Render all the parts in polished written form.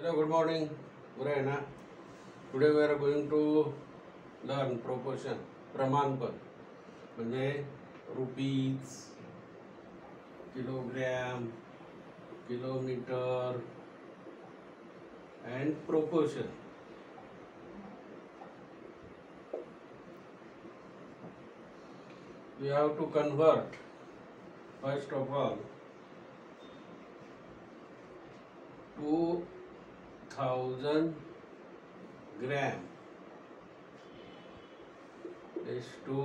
Hello, good morning. Burayana. Today we are going to learn proportion, प्रमाणपद म्हणजे rupees, kilogram, kilometre and proportion. We have to convert first of all 2000 gram is to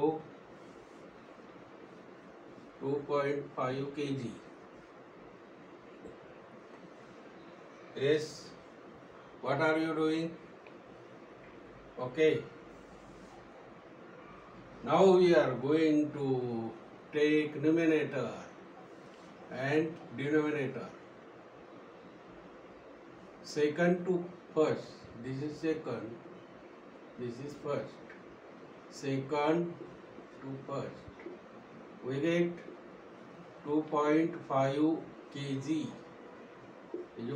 2.5 kg. Yes, what are you doing? Okay. Now we are going to take numerator and denominator. Second to first. This is second. This is first. Second to first. We get 2.5 kg is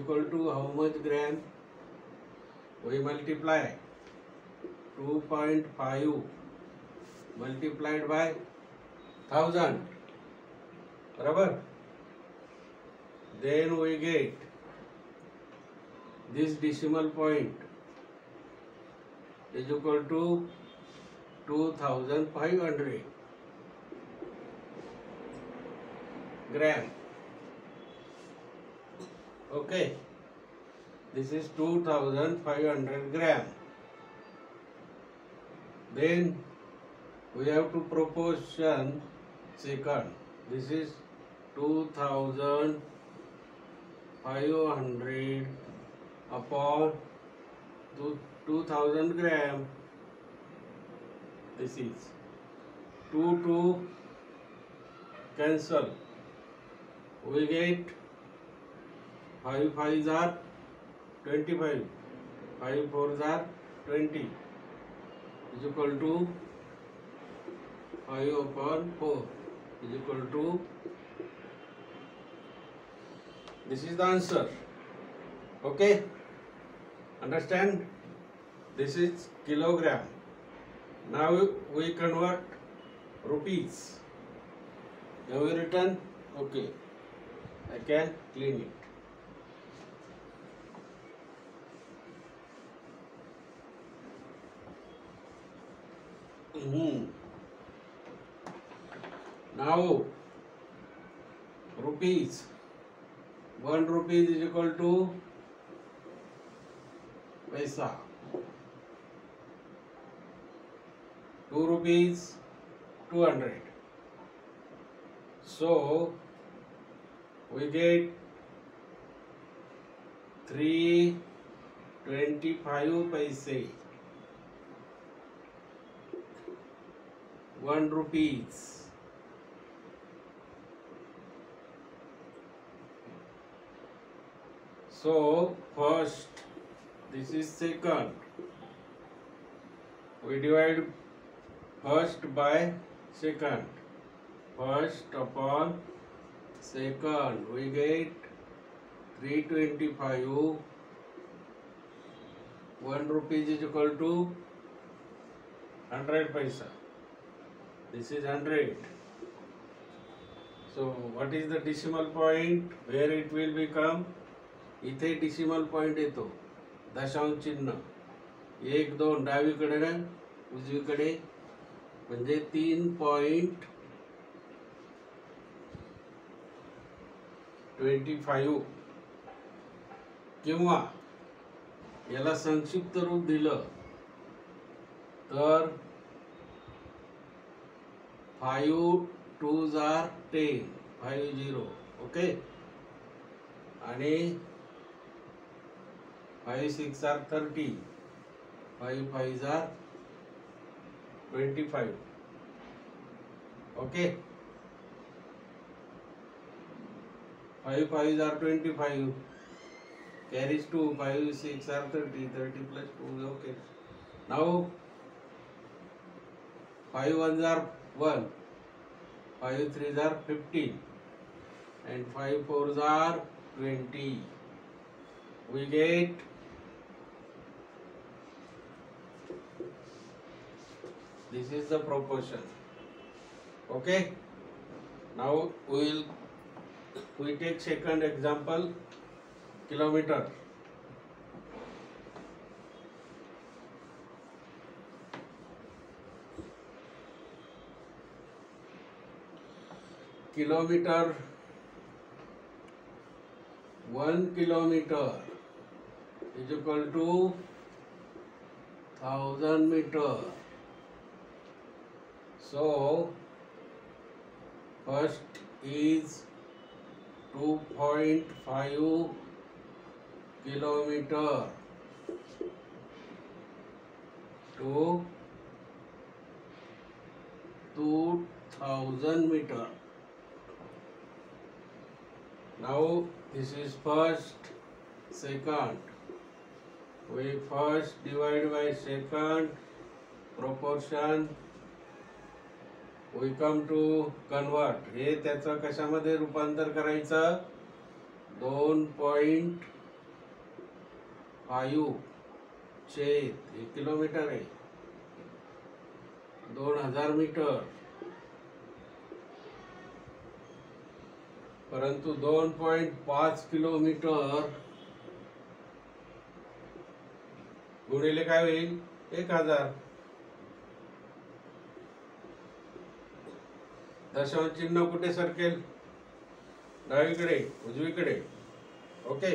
equal to how much gram? We multiply 2.5 multiplied by 1000. Barabar? Then we get this decimal point is equal to 2500 gram. Okay, this is 2500 gram. Then we have to proportion second. This is 2500 upon 2000 gram. This is 2 cancel. We get 5 5s are 25, 5 4s are 20 is equal to 5 upon 4 is equal to, this is the answer. Okay, understand? This is kilogram. Now we convert rupees. Have you written? Okay, I can clean it. Now rupees, 1 rupee is equal to paisa, 2 rupees 200. So we get 325 paise. 1 rupees. So first, this is second. We divide first by second. First upon second, we get 325. 1 rupee is equal to 100 paisa. This is 100. So what is the decimal point where it will become? इथे decimal point येतो, दशांश चिन्ह 1 2 डावीकडे ना उजवीकडे, म्हणजे 3.25. किंवा याला संक्षिप्त रूप दिलं तर 5 2s are 10, 50. ओके, आणि 5 6 are 30, 5 5s are 25. Okay, 5 5s are 25, carries 2, 5 6 are 30, 30 plus 2. Okay, now 5 1s are 1, 5 3s are 15, and 5 4s are 20. We get This is the proportion. Okay. Now we take second example, kilometer. Kilometer, 1 kilometer is equal to 1000 meter. So first is 2.5 kilometer to 2000 meter. Now this is first, second. We first divide by second, proportion. We come to convert. हे त्याचं कशामध्ये रूपांतर करायचं? 2.5 छेद, हे kilometre आहे, 2000 metre, परंतु 2.5 kilometre गुणिले काय होईल? 1000. दशांश चिन्ह कुठे सरकेल? डावीकडे, उजवीकडे. ओके.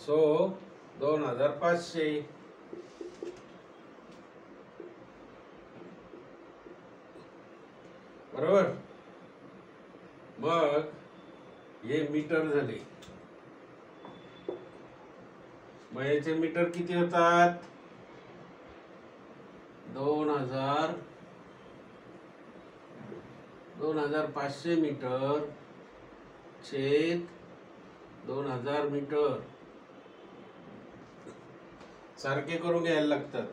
सो 2500. बरोबर. मग हे मीटर झाले. मग याचे मीटर किती होतात? 2500 मीटर छेद 2000 मीटर. सारखे करून घ्यायला लागतात.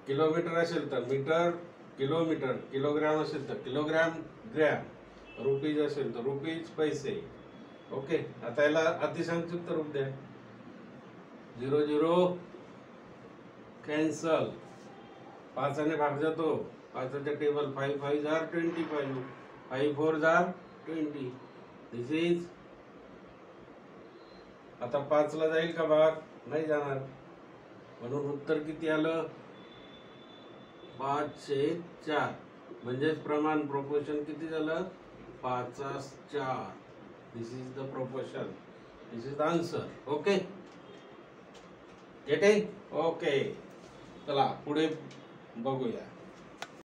किलोमीटर असेल तर मीटर, किलोमीटर, किलोग्राम असेल तर किलोग्राम, ग्रॅम, रुपीज असेल तर रुपीज, पैसे. ओके. आता याला अतिसंक्षिप्त रूप द्या. 0 0 कॅन्सल. 5 ने भाग जातो. 5चे टेबल 5 5 जार 25, 5 4 जार 20. This is. आता 5 ला जाईल का भाग? नाही जाणार. म्हणून उत्तर किती आलं? 5/4. म्हणजेच प्रमाण, प्रोपोर्शन किती झालं? 5/4. This is the proportion. This is the answer. Okay. Getting? Okay. चला पुढे बघूया.